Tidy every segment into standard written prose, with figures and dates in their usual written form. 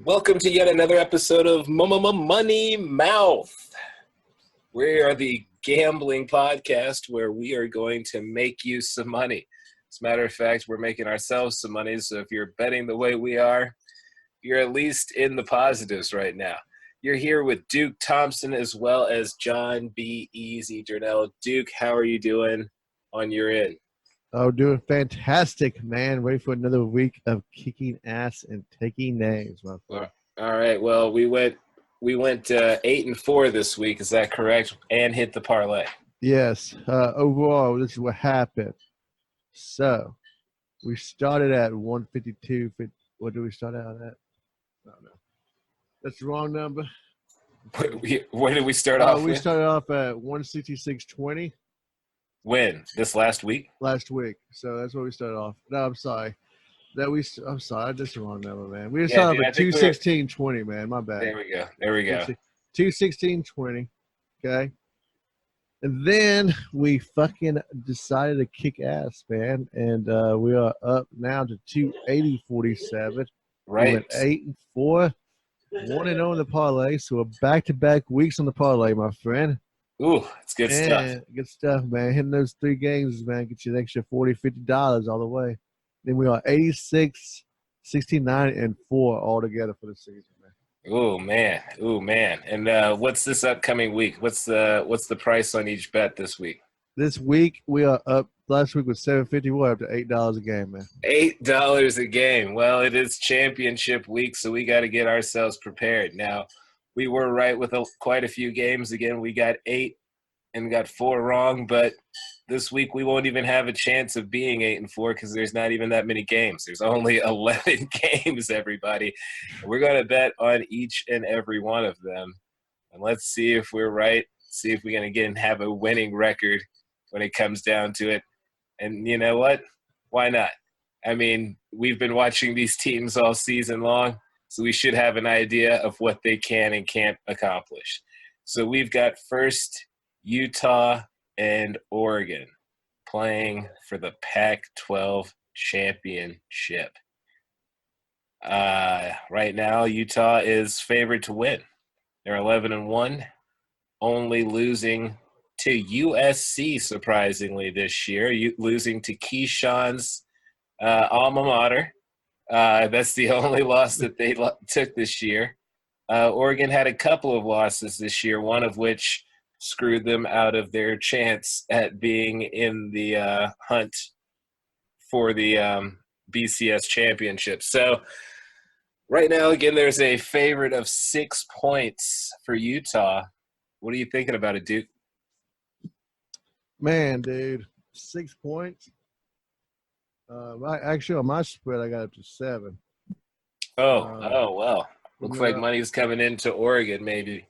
Welcome to yet another episode of Money Mouth. We are the gambling podcast where we are going to make you some money. As a matter of fact, we're making ourselves some money, so if you're betting the way we are, you're at least in the positives right now. You're here with Duke Thompson as well as John B. Eazy Durnell. Duke, how are you doing on your end? Oh, doing fantastic, man. Ready for another week of kicking ass and taking names, my friend. All right. Well, we went 8-4 this week. Is that correct? And hit the parlay. Yes. Overall, this is what happened. So, we started at 152. What did we start out at? I don't know. That's the wrong number. Where did we start off? We started off at 166.20. When? This last week? Last week. So that's where we started off. No, I'm sorry. I'm sorry. That's the wrong number, man. We started off at 216.20, man. My bad. There we go. 216.20. Okay. And then we fucking decided to kick ass, man. And we are up now to 280.47. Right. We went 8-4. 1-0 in the parlay. So we're back-to-back weeks on the parlay, my friend. Ooh, it's good stuff. Good stuff, man. Hitting those 3 games, man, get you an extra $40, $50 all the way. Then we are 86, 69, and 4 all together for the season, man. Ooh, man. And what's this upcoming week? What's the price on each bet this week? This week we are up. Last week was $7.50. We're up to $8 a game, man. $8 a game. Well, it is championship week, so we got to get ourselves prepared. Now, we were right with quite a few games. Again, we got 8 and got 4 wrong, but this week we won't even have a chance of being 8-4 because there's not even that many games. There's only 11 games, everybody. We're going to bet on each and every one of them, and let's see if we're right. See if we're going to again have a winning record when it comes down to it. And you know what? Why not? I mean, we've been watching these teams all season long, so we should have an idea of what they can and can't accomplish. So we've got first Utah and Oregon playing for the Pac-12 championship. Right now, Utah is favored to win. They're 11-1, only losing to USC, surprisingly, this year, losing to Keyshawn's alma mater. That's the only loss that they took this year. Oregon had a couple of losses this year, one of which screwed them out of their chance at being in the hunt for the BCS championship. So right now, again, there's a favorite of 6 points for Utah. What are you thinking about it, Duke? Man, dude, 6 points. Actually, on my spread, I got up to 7. Oh, well. Looks like money's coming into Oregon, maybe.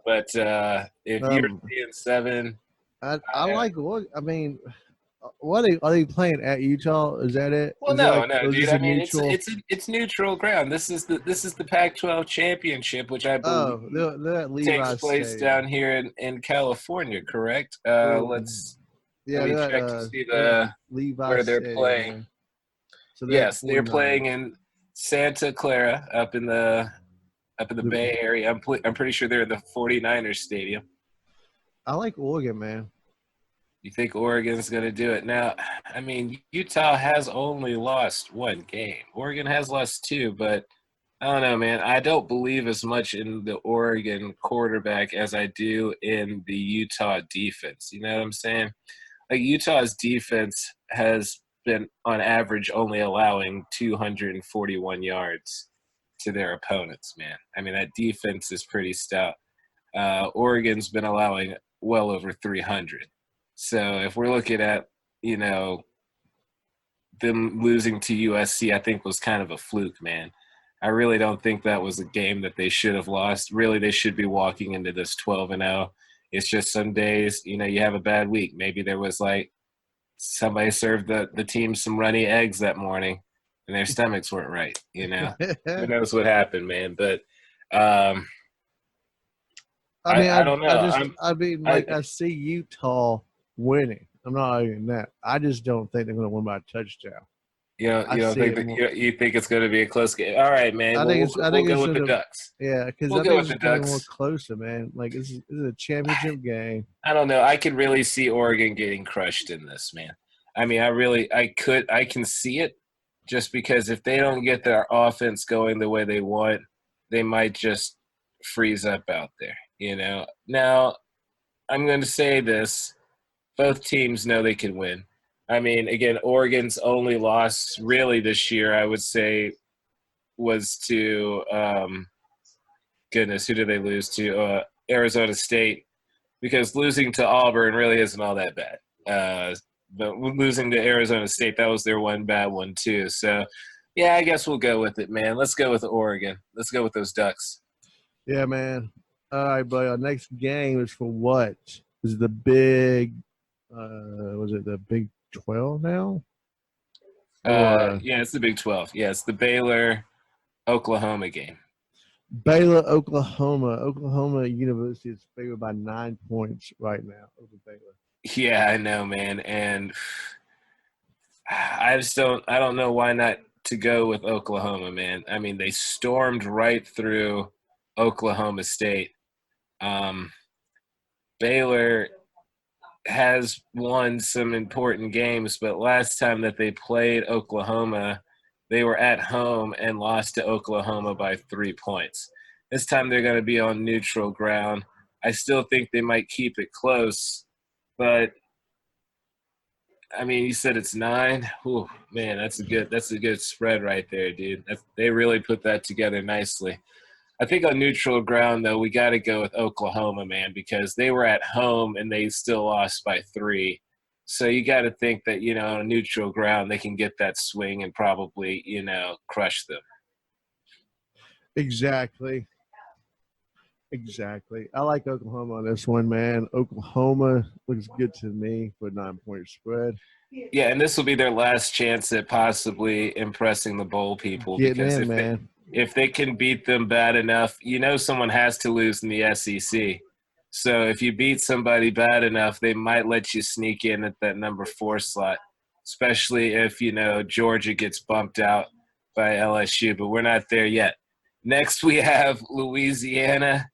But if you're seeing 7, I like Oregon. I mean, what are they playing at Utah? Is that it? Well, no, dude. I mean, it's neutral ground. This is the Pac-12 championship, which I believe takes place down here in California. Correct? Let me check to see where they're playing. Man. So yes, they're playing in Santa Clara up in the Bay Area. I'm pretty sure they're in the 49ers stadium. I like Oregon, man. You think Oregon's going to do it? Now, I mean, Utah has only lost 1 game. Oregon has lost 2, but I don't know, man. I don't believe as much in the Oregon quarterback as I do in the Utah defense. You know what I'm saying? Like, Utah's defense has been, on average, only allowing 241 yards to their opponents, man. I mean, that defense is pretty stout. Oregon's been allowing well over 300. So if we're looking at, them losing to USC, I think was kind of a fluke, man. I really don't think that was a game that they should have lost. Really, they should be walking into this 12-0. It's just some days, you have a bad week. Maybe there was somebody served the team some runny eggs that morning and their stomachs weren't right, Who knows what happened, man. But I don't know. I see Utah winning. I'm not arguing that. I just don't think they're going to win by a touchdown. I You don't see think it that more. you think it's going to be a close game? All right, man. I Well, think it's. I we'll think go it's with just the a. Ducks. Yeah, because We'll I go think with it's the just gonna be more Ducks. closer, man. Like this is a championship game. I don't know. I could really see Oregon getting crushed in this, man. I mean, I can see it just because if they don't get their offense going the way they want, they might just freeze up out there, you know. Now, I'm going to say this. Both teams know they can win. I mean, again, Oregon's only loss really this year, I would say, was to goodness, who did they lose to? Arizona State, because losing to Auburn really isn't all that bad. But losing to Arizona State, that was their one bad one too. So, yeah, I guess we'll go with it, man. Let's go with Oregon. Let's go with those Ducks. Yeah, man. All right, buddy. Our next game is for what? Is it the big? Was it the Big 12 now? Or Yeah, it's the Big 12. Yeah, it's the Baylor Oklahoma game. Baylor, Oklahoma. Oklahoma University is favored by 9 points right now over Baylor. Yeah, I know, man. And I don't know why not to go with Oklahoma, man. I mean, they stormed right through Oklahoma State. Um, Baylor has won some important games, but last time that they played Oklahoma, they were at home and lost to Oklahoma by 3 points. This time they're going to be on neutral ground. I still think they might keep it close, but I mean, you said it's 9. Ooh, man, that's a good spread right there, dude. They really put that together nicely. I think on neutral ground though, we got to go with Oklahoma, man, because they were at home and they still lost by 3. So you got to think that on neutral ground they can get that swing and probably crush them. Exactly. Exactly. I like Oklahoma on this one, man. Oklahoma looks good to me for a 9 point spread. Yeah, and this will be their last chance at possibly impressing the bowl people Getting because in, man. if they can beat them bad enough, someone has to lose in the SEC. So if you beat somebody bad enough, they might let you sneak in at that number 4 slot, especially if Georgia gets bumped out by LSU. But we're not there yet. Next, we have Louisiana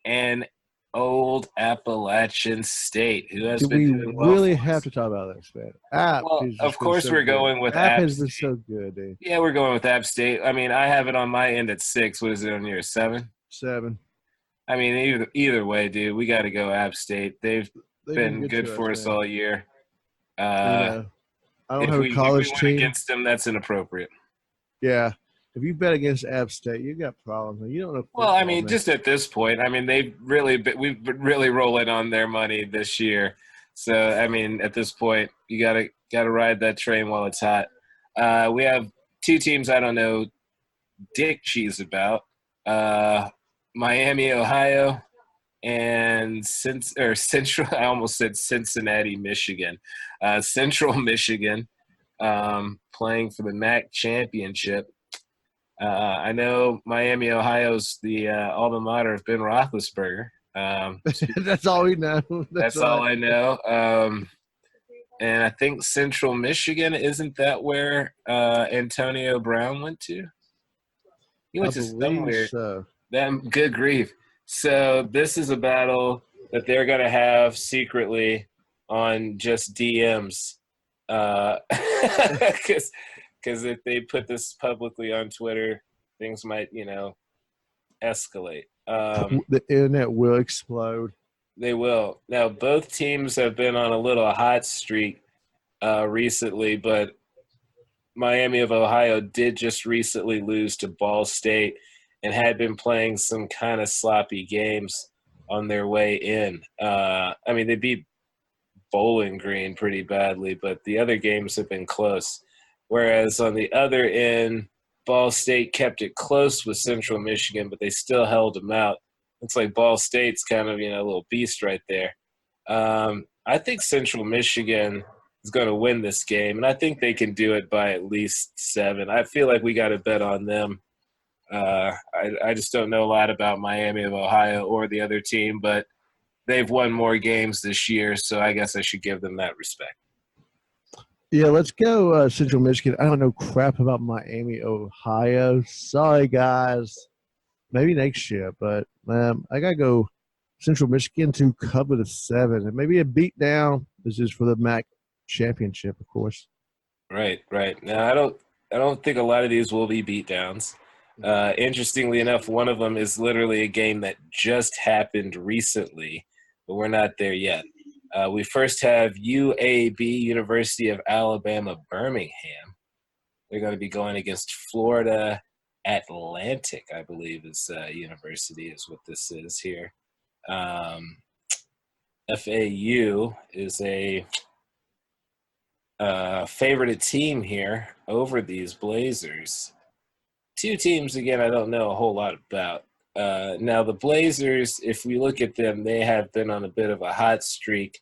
and Old Appalachian State, who has Do been we doing well really for have us. to talk about this, man? App Well, has of just been course so we're good. going with App App has been State. so good, dude. Yeah, we're going with App State. I mean, I have it on my end at 6. What is it on yours? 7? 7. I mean, either way, dude, we got to go App State. They've They've been been good good to us, for us man. all year. You Uh, know, I don't have a if we college went team. against them, that's inappropriate. Yeah. If you bet against App State, you got problems, man. You don't know Well, I football, mean, man. just at this point, I mean, we've been really rolling on their money this year. So, I mean, at this point, you gotta ride that train while it's hot. We have 2 teams I don't know dick cheese about. Miami, Ohio, and Central. I almost said Cincinnati, Michigan. Central Michigan, playing for the MAC championship. I know Miami, Ohio's the alma mater of Ben Roethlisberger. That's all we know. That's all I know. And I think Central Michigan, isn't that where Antonio Brown went to? He I went to believe somewhere. so. Good grief. So this is a battle that they're going to have secretly on just DMs. Because if they put this publicly on Twitter, things might, escalate. The internet will explode. They will. Now, both teams have been on a little hot streak recently, but Miami of Ohio did just recently lose to Ball State and had been playing some kind of sloppy games on their way in. I mean, they beat Bowling Green pretty badly, but the other games have been close. Whereas on the other end, Ball State kept it close with Central Michigan, but they still held them out. Looks like Ball State's kind of, a little beast right there. I think Central Michigan is going to win this game, and I think they can do it by at least 7. I feel like we got to bet on them. I just don't know a lot about Miami of Ohio or the other team, but they've won more games this year, so I guess I should give them that respect. Yeah, let's go Central Michigan. I don't know crap about Miami, Ohio. Sorry, guys. Maybe next year, but I gotta go Central Michigan to cover the 7, and maybe a beat down. This is for the MAC championship, of course. Right, right. Now I don't think a lot of these will be beatdowns. Interestingly enough, one of them is literally a game that just happened recently, but we're not there yet. We first have UAB, University of Alabama, Birmingham. They're going to be going against Florida Atlantic, I believe, is university is what this is here. Um, FAU is a favorite team here over these Blazers. Two teams, again, I don't know a whole lot about. Now, the Blazers, if we look at them, they have been on a bit of a hot streak,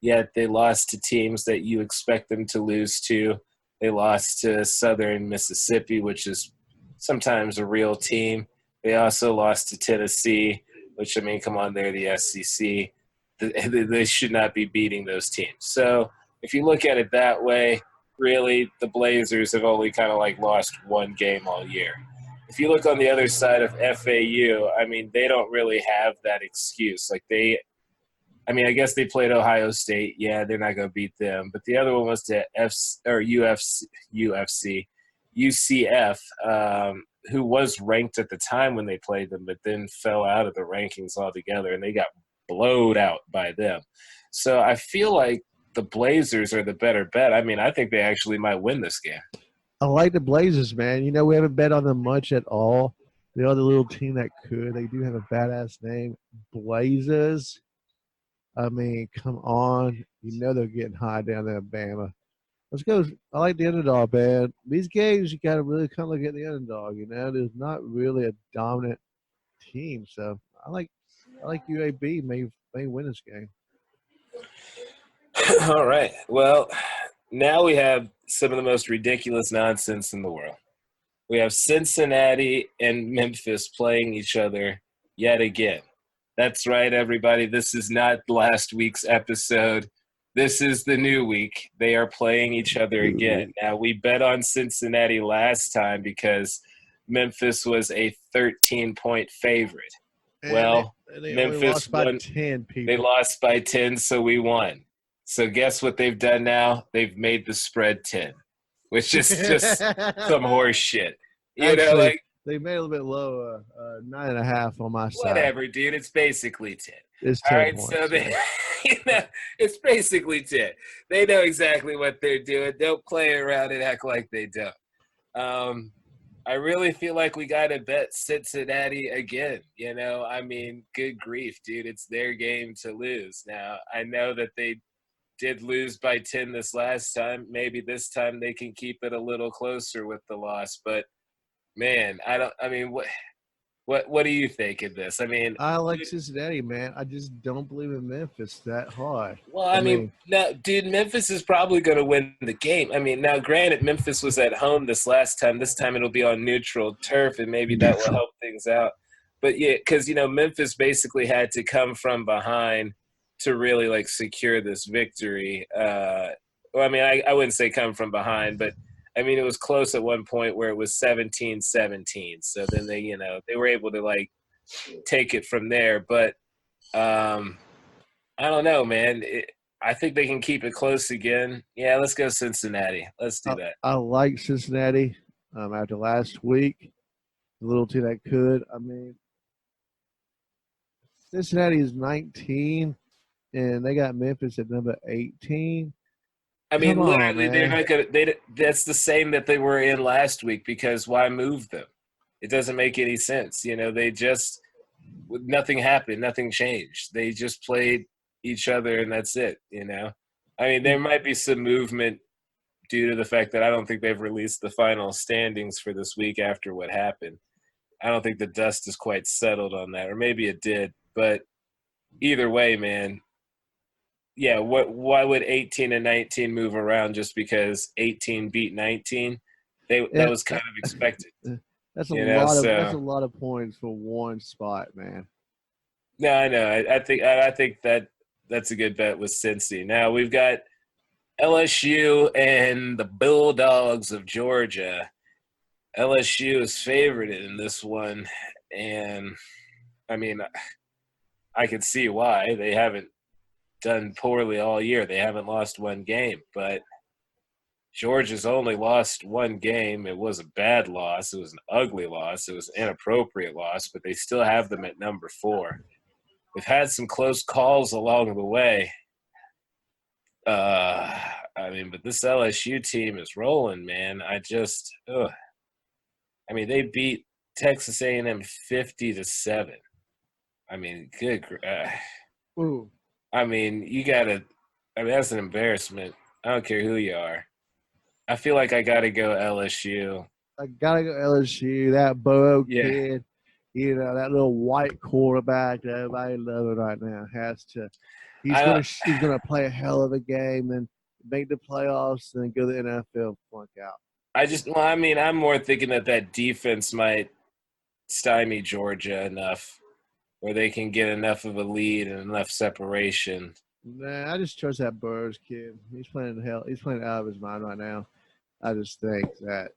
yet they lost to teams that you expect them to lose to. They lost to Southern Mississippi, which is sometimes a real team. They also lost to Tennessee, which, I mean, come on, they're the SEC. They should not be beating those teams. So if you look at it that way, really, the Blazers have only kind of like lost one game all year. If you look on the other side of FAU, I mean, they don't really have that excuse. I mean, I guess they played Ohio State. Yeah, they're not going to beat them. But the other one was to UCF, who was ranked at the time when they played them, but then fell out of the rankings altogether, and they got blowed out by them. So I feel like the Blazers are the better bet. I mean, I think they actually might win this game. I like the Blazers, man. You know, we haven't bet on them much at all. They are the little team that could. They do have a badass name, Blazers. I mean, come on. You know they're getting high down there in Bama. Let's go. I like the underdog, man. These games, you got to really kind of look at the underdog. You know, there's not really a dominant team, so I like UAB may win this game. All right. Well, now we have some of the most ridiculous nonsense in the world. We have Cincinnati and Memphis playing each other yet again. That's right, everybody. This is not last week's episode. This is the new week. They are playing each other again. Now, we bet on Cincinnati last time because Memphis was a 13-point favorite. And Well, they only Memphis lost by won. 10 people. They lost by 10, so we won. So guess what they've done now? They've made the spread 10, which is just some horse shit. You Actually, know, like they made a little bit low, 9.5 on my side. whatever, dude. It's basically 10. It's All 10 right, points. so they, it's basically 10. They know exactly what they're doing. Don't play around and act like they don't. I really feel like we got to bet Cincinnati again. You know, I mean, good grief, dude. It's their game to lose. Now, I know that they did lose by 10 this last time. Maybe this time they can keep it a little closer with the loss. But, man, what do you think of this? I mean, I like Cincinnati, man. I just don't believe in Memphis that hard. well, I mean, now, dude, Memphis is probably going to win the game. I mean, now, granted, Memphis was at home this last time. This time it'll be on neutral turf, and maybe that will help things out. But, yeah, because, you know, Memphis basically had to come from behind to really, like, secure this victory. Well, I mean, I wouldn't say come from behind, but, I mean, it was close at one point where it was 17-17. So then they were able to, like, take it from there. But I don't know, man. I think they can keep it close again. Yeah, let's go Cincinnati. Let's do that. I like Cincinnati after last week. The little team that could. I mean, Cincinnati is 19, and they got Memphis at number 18. I mean, Come on, literally, they're man. not gonna. That's the same that they were in last week because why move them? It doesn't make any sense. You know, they just nothing happened, nothing changed. They just played each other, and that's it. You know, I mean, there might be some movement due to the fact that I don't think they've released the final standings for this week after what happened. I don't think the dust is quite settled on that, or maybe it did. But either way, man, yeah, why would 18 and 19 move around just because 18 beat 19? That was kind of expected. That's a You know, that's a so lot of points for one spot, man. no, I know. I think that that's a good bet with Cincy. Now we've got LSU and the Bulldogs of Georgia. LSU is favored in this one, and I mean, I can see why. They haven't done poorly all year. They haven't lost one game, but Georgia's only lost one game. It was a bad loss. It was an ugly loss. It was an inappropriate loss, but they still have them at number 4. We've had some close calls along the way. But this LSU team is rolling, man. They beat Texas A&M 50-7. I mean, Ooh. that's an embarrassment. I don't care who you are. I feel like I got to go LSU. I gotta go LSU. That Bo kid, that little white quarterback that everybody loving right now has to. He's gonna play a hell of a game and make the playoffs and then go to the NFL flunk out. I'm more thinking that defense might stymie Georgia enough where they can get enough of a lead and enough separation. Nah, I just trust that Burrs kid. He's playing out of his mind right now. I just think that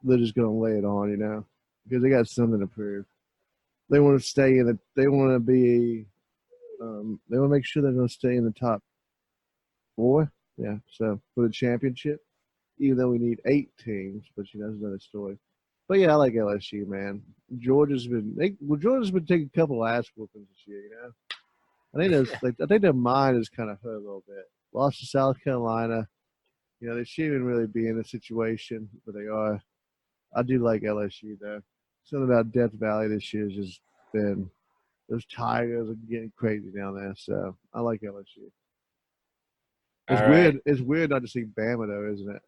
they're just going to lay it on, because they got something to prove. They want to stay in the. They want to be. They want to make sure they're going to stay in the top 4. Yeah. So for the championship, even though we need 8 teams, but that's another story. But yeah, I like LSU, man. Georgia's been taking a couple ass whoopings this year, I think their mind is kind of hurt a little bit. Lost to South Carolina. They shouldn't really be in a situation, but they are. I do like LSU, though. Something about Death Valley this year has just been – those Tigers are getting crazy down there, so I like LSU. It's weird. Right. It's weird not to see Bama, though, isn't it?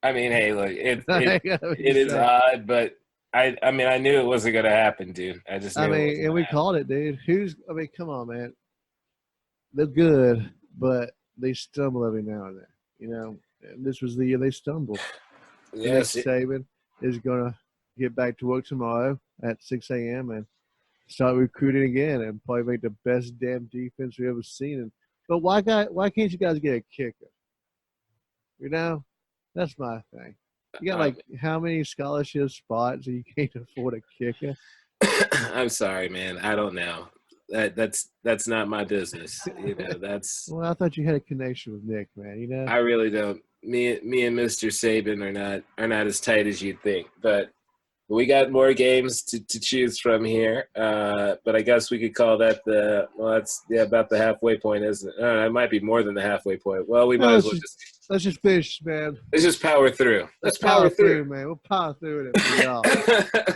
I mean, hey, look, it is odd, but I knew it wasn't going to happen, dude. I just knew and we called it, dude. Come on, man. They're good, but they stumble every now and then. And this was the year they stumbled. Yes. Nick Saban is going to get back to work tomorrow at 6 a.m. and start recruiting again and probably make the best damn defense we've ever seen. But why can't you guys get a kicker? That's my thing. You got how many scholarship spots and you can't afford a kicker? I'm sorry, man. I don't know. That's not my business. That's. Well, I thought you had a connection with Nick, man. I really don't. Me and Mr. Saban are not as tight as you'd think, but we got more games to choose from here. But I guess we could call that about the halfway point, isn't it? It might be more than the halfway point. Well, let's just finish, man. Let's just power through. Let's power through, man. We'll power through it for y'all.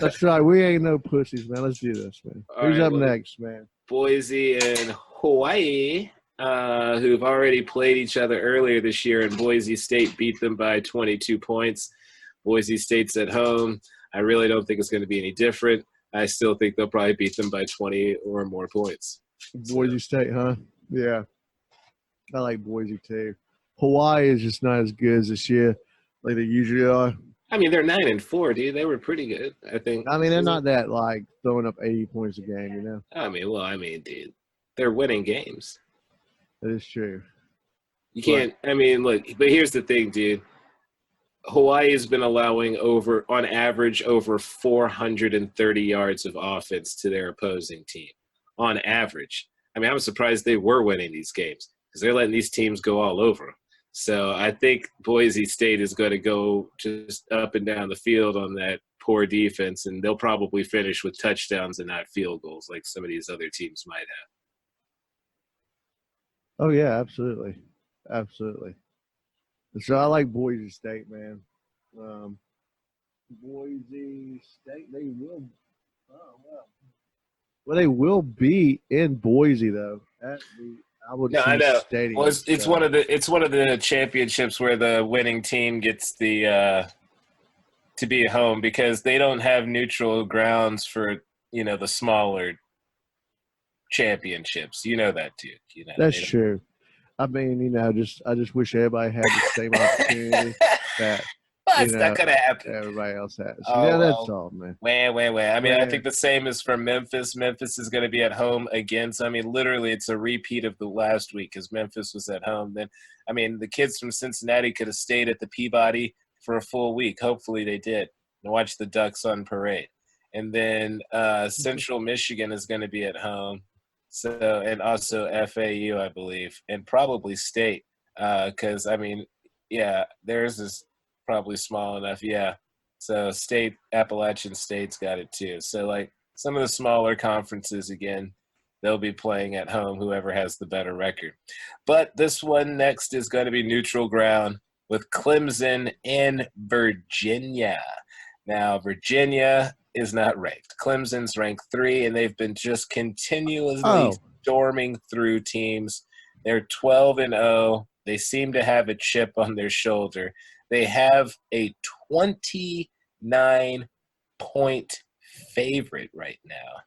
That's right. We ain't no pussies, man. Let's do this, man. Who's up next, man? Boise and Hawaii, who've already played each other earlier this year, and Boise State beat them by 22 points. Boise State's at home. I really don't think it's going to be any different. I still think they'll probably beat them by 20 or more points. Boise State, huh? Yeah. I like Boise, too. Hawaii is just not as good as this year like they usually are. I mean, they're 9-4, dude. They were pretty good, I think. I mean, they're not that, throwing up 80 points a game, Dude, they're winning games. That is true. You can't – look, but here's the thing, dude. Hawaii has been allowing on average over 430 yards of offense to their opposing team. On average. I'm surprised they were winning these games because they're letting these teams go all over them. So I think Boise State is going to go just up and down the field on that poor defense, and they'll probably finish with touchdowns and not field goals like some of these other teams might have. Oh, yeah, absolutely. Absolutely. So I like Boise State, man. Boise State, they will – oh, well. Well, they will be in Boise, though, at the – I know. Stadium, well, it's one of the championships where the winning team gets the to be at home because they don't have neutral grounds for the smaller championships. You know that, dude. That's true. I just wish everybody had the same opportunity that That's not gonna happen. everybody else has. Oh That's well. all, man. Wait. I mean, I Man. think the same is for Memphis. Memphis is going to be at home again. So, I mean, literally, it's a repeat of the last week because Memphis was at home. Then, I mean, the kids from Cincinnati could have stayed at the Peabody for a full week. Hopefully, they did. And watch the Ducks on parade. And then Central Michigan is going to be at home. So, and also FAU, I believe, and probably State. Because, I mean, yeah, theirs is probably small enough. Yeah. So Appalachian State's got it too. So like some of the smaller conferences, again, they'll be playing at home, whoever has the better record. But this one next is going to be neutral ground with Clemson and Virginia. Now, Virginia is not ranked. Clemson's ranked 3, and they've been just continuously storming through teams. They're 12-0. They seem to have a chip on their shoulder. They have a 29-point favorite right now.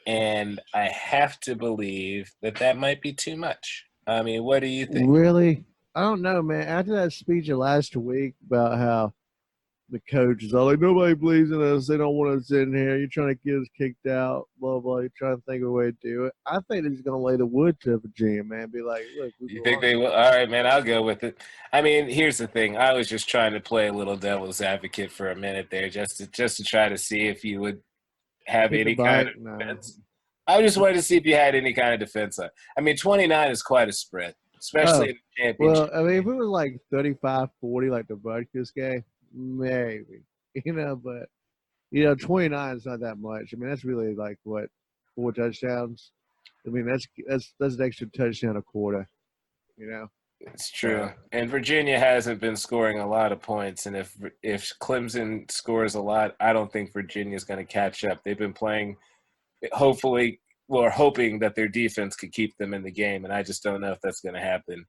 And I have to believe that might be too much. I mean, what do you think? Really? I don't know, man. After that speech of last week about how the coach is all like, nobody believes in us. They don't want us in here. You're trying to get us kicked out, blah, blah. You're trying to think of a way to do it. I think they're just going to lay the wood to Virginia, man. Be like, look. You think they will? All right, man, I'll go with it. I mean, here's the thing. I was just trying to play a little devil's advocate for a minute there just to try to see if you would have any kind of defense. I just wanted to see if you had any kind of defense. I mean, 29 is quite a spread, especially in the championship. Well, I mean, if it was like 35-40 like the Rutgers game, maybe, but 29 is not that much. I mean, that's really like what, 4 touchdowns. I mean, that's an extra touchdown a quarter. It's true. And Virginia hasn't been scoring a lot of points, and if Clemson scores a lot, I don't think Virginia's going to catch up. They've been playing, hoping that their defense could keep them in the game, and I just don't know if that's going to happen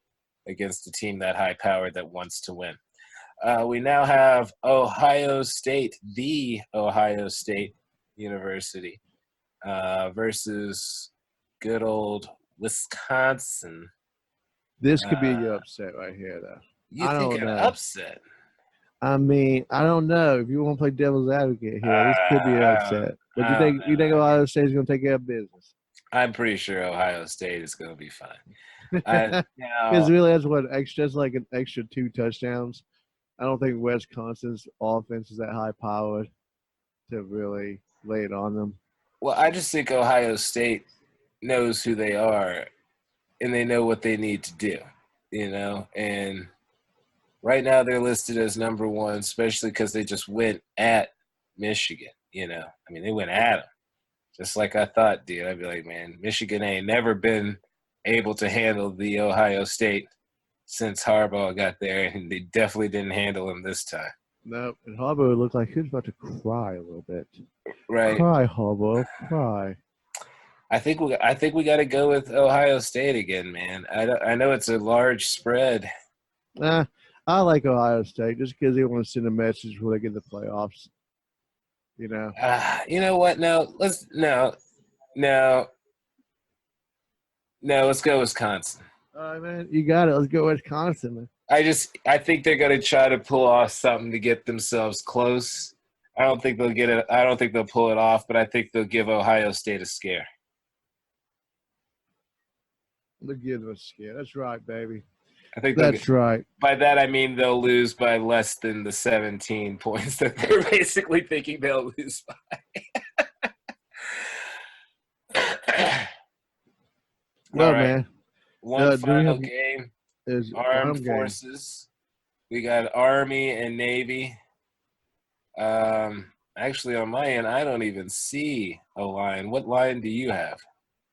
against a team that high-powered that wants to win. We now have Ohio State, the Ohio State University, versus good old Wisconsin. This could be your upset right here, though. You think an upset? I mean, I don't know. If you want to play devil's advocate here, this could be an upset. But you think Ohio State is going to take care of business? I'm pretty sure Ohio State is going to be fine. Because really, that's like an extra 2 touchdowns. I don't think Wisconsin's offense is that high powered to really lay it on them. Well, I just think Ohio State knows who they are, and they know what they need to do, and right now they're listed as number 1, especially because they just went at Michigan, I mean, they went at them, just like I thought, dude. I'd be like, man, Michigan ain't never been able to handle the Ohio State since Harbaugh got there, and they definitely didn't handle him this time. No, and Harbaugh looked like he was about to cry a little bit. Right. Cry, Harbaugh, cry. I think we got to go with Ohio State again, man. I know it's a large spread. I like Ohio State just because they want to send a message before they get the playoffs. You know what? Let's go Wisconsin. All right, man, you got it. Let's go Wisconsin, man. I think they're going to try to pull off something to get themselves close. I don't think they'll get it. I don't think they'll pull it off, but I think they'll give Ohio State a scare. They'll give them a scare. That's right, baby. I think that's right. By that, I mean they'll lose by less than the 17 points that they're basically thinking they'll lose by. Well, right. Man. One final game is Armed Forces. We got Army and Navy. Actually, on my end, I don't even see a line. What line do you have?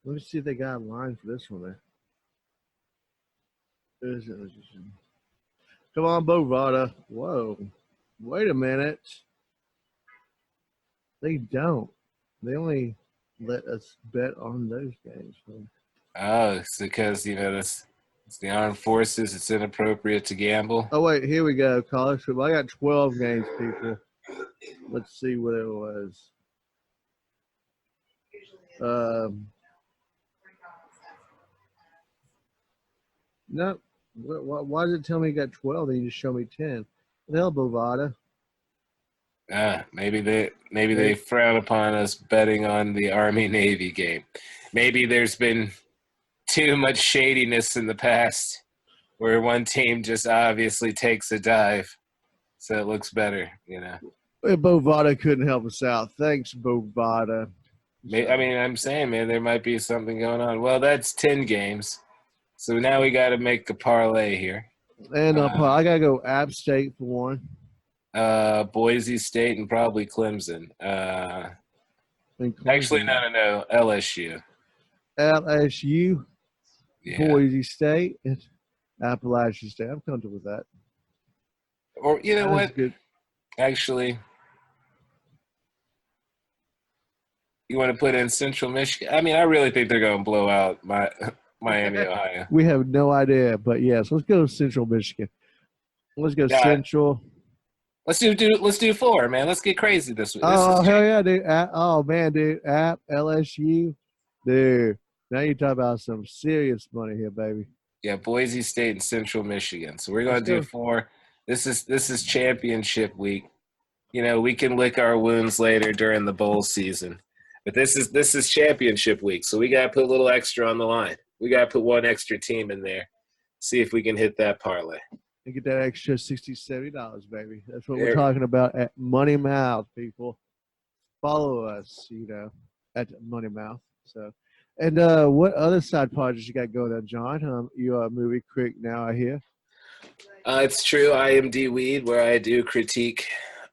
Let me see if they got a line for this one, man. Come on, Bovada. Whoa. Wait a minute. They don't. They only let us bet on those games. Oh, it's because, it's the Armed Forces. It's inappropriate to gamble. Oh, wait. Here we go. College football. I got 12 games, people. Let's see what it was. No. Why does it tell me you got 12 and you just show me 10? Hell, Bovada. Maybe they frown upon us betting on the Army-Navy game. Maybe there's been too much shadiness in the past where one team just obviously takes a dive, so it looks better, Bovada couldn't help us out. Thanks, Bovada. I mean, I'm saying, man, there might be something going on. Well, that's 10 games. So now we got to make a parlay here. And I got to go App State for one. Boise State and probably Clemson. Actually, no. LSU. LSU, Yeah. Boise State, and Appalachian State. I'm comfortable with that. Or you know what? Good. Actually, you want to put in Central Michigan? I mean, I really think they're going to blow out Miami, Ohio. We have no idea, but yes, let's go Central Michigan. Let's go Central. Let's do 4, man. Let's get crazy this week. Oh, hell yeah, dude. Dude. App, LSU. Dude, now you're talking about some serious money here, baby. Yeah, Boise State and Central Michigan. So we're going to do 4. This is championship week. We can lick our wounds later during the bowl season. But this is championship week, so we got to put a little extra on the line. We got to put one extra team in there. See if we can hit that parlay. And get that extra $60, $70, baby. That's what we're talking about at Money Mouth, people. Follow us, at Money Mouth. So, and what other side projects you got going on, John? You're a movie critic now, I hear. It's true. I am D Weed, where I do critique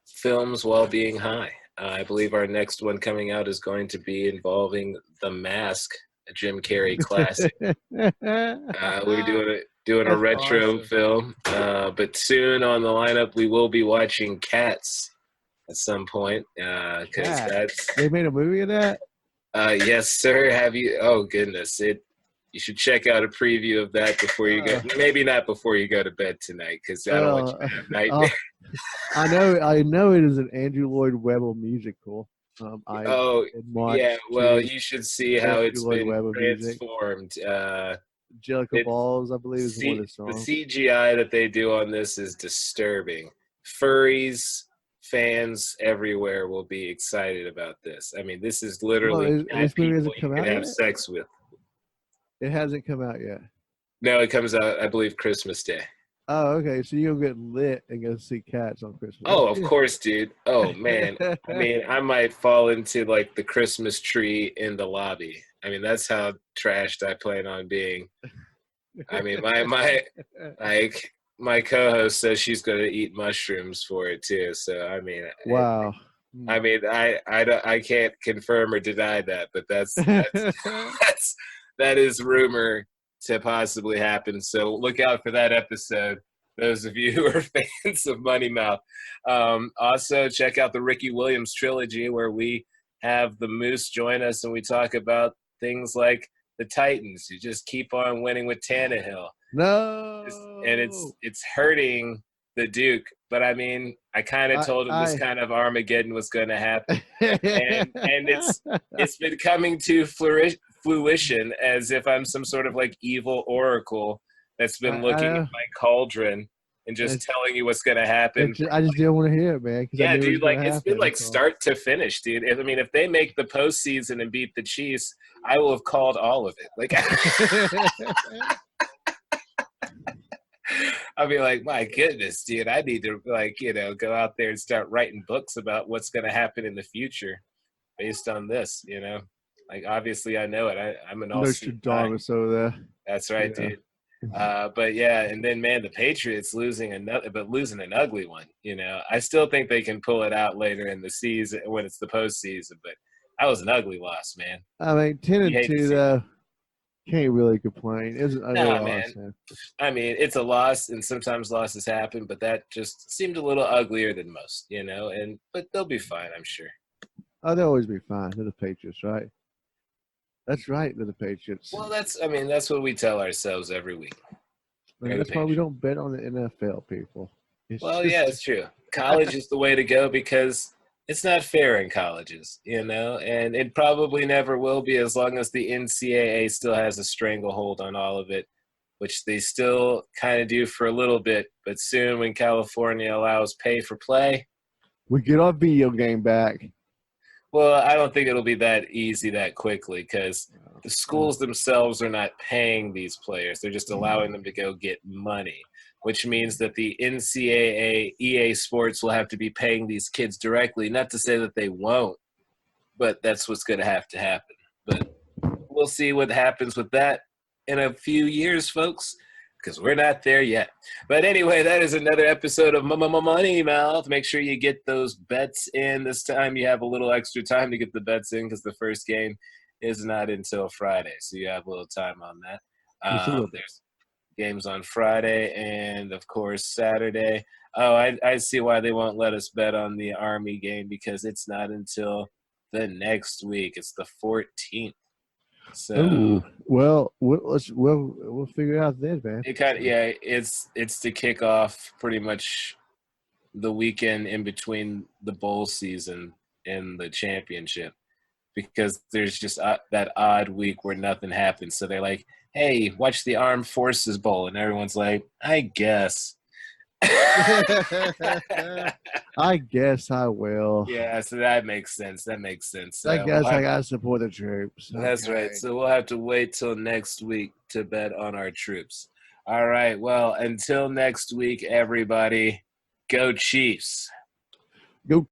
films while being high. I believe our next one coming out is going to be involving The Mask, a Jim Carrey classic. We're doing a retro film, but soon on the lineup we will be watching Cats at some point. They made a movie of that? Yes, sir. Have you? Oh goodness, you should check out a preview of that before you go. Maybe not before you go to bed tonight, because I don't want you to have nightmares. I know it is an Andrew Lloyd Webber musical. You should see how it's been transformed. Jellicle Balls, I believe, is one of the songs. The CGI that they do on this is disturbing. Furries, fans everywhere will be excited about this. I mean, this is literally this movie hasn't come out have sex with. It hasn't come out yet. No, it comes out, I believe, Christmas Day. Oh, okay. So you'll get lit and go see Cats on Christmas. Oh, of course, dude. Oh, man. I mean, I might fall into, like, the Christmas tree in the lobby. I mean, that's how trashed I plan on being. I mean, my co-host says she's going to eat mushrooms for it, too. So, I mean. Wow. I mean, I can't confirm or deny that, but that is rumor to possibly happen. So look out for that episode, those of you who are fans of Money Mouth. Also, check out the Ricky Williams trilogy, where we have the Moose join us and we talk about things like the Titans, who just keep on winning with Tannehill. No. And it's hurting the Duke. But, I mean, I kind of told him this kind of Armageddon was going to happen. and it's been coming to fruition as if I'm some sort of, like, evil oracle that's been looking at my cauldron and just telling you what's going to happen. I just didn't want to hear it, man. Yeah, dude, like, it's been, like, start to finish, dude. I mean, if they make the postseason and beat the Chiefs, I will have called all of it. Like, I'll be like, my goodness, dude, I need to, like, go out there and start writing books about what's going to happen in the future based on this, Like, obviously, I know it. I'm an Nostradamus over there. That's right, dude. But, yeah, and then, man, the Patriots losing an ugly one, I still think they can pull it out later in the season when it's the postseason, but that was an ugly loss, man. I mean, 10-2, though. Can't really complain. It's an ugly loss, man. I mean, it's a loss, and sometimes losses happen, but that just seemed a little uglier than most, but they'll be fine, I'm sure. Oh, they'll always be fine. They're the Patriots, right? That's right. They're the Patriots. Well, that's what we tell ourselves every week. That's why we don't bet on the NFL, people. It's true. College is the way to go because it's not fair in colleges, and it probably never will be as long as the NCAA still has a stranglehold on all of it. which they still kind of do for a little bit. But soon, when California allows pay for play, we get our video game back. well, I don't think it'll be that easy that quickly because the schools themselves are not paying these players. They're just allowing them to go get money, which means that the NCAA, EA Sports will have to be paying these kids directly. Not to say that they won't, but that's what's going to happen. But we'll see what happens with that in a few years, folks, because we're not there yet. But anyway, that is another episode of Money Mouth. Make sure you get those bets in. This time you have a little extra time to get the bets in because the first game is not until Friday. So you have a little time on that. There's games on Friday and, of course, Saturday. Oh, I see why they won't let us bet on the Army game because it's not until the next week. It's the 14th. So we'll figure it out then, man. It's to kick off pretty much the weekend in between the bowl season and the championship because there's just that odd week where nothing happens. So they're like, "Hey, watch the Armed Forces Bowl," and everyone's like, "I guess." I guess I will. Yeah, so that makes sense. I guess I gotta support the troops. That's right. So we'll have to wait till next week to bet on our troops. All right. Well, until next week, everybody, go Chiefs. Go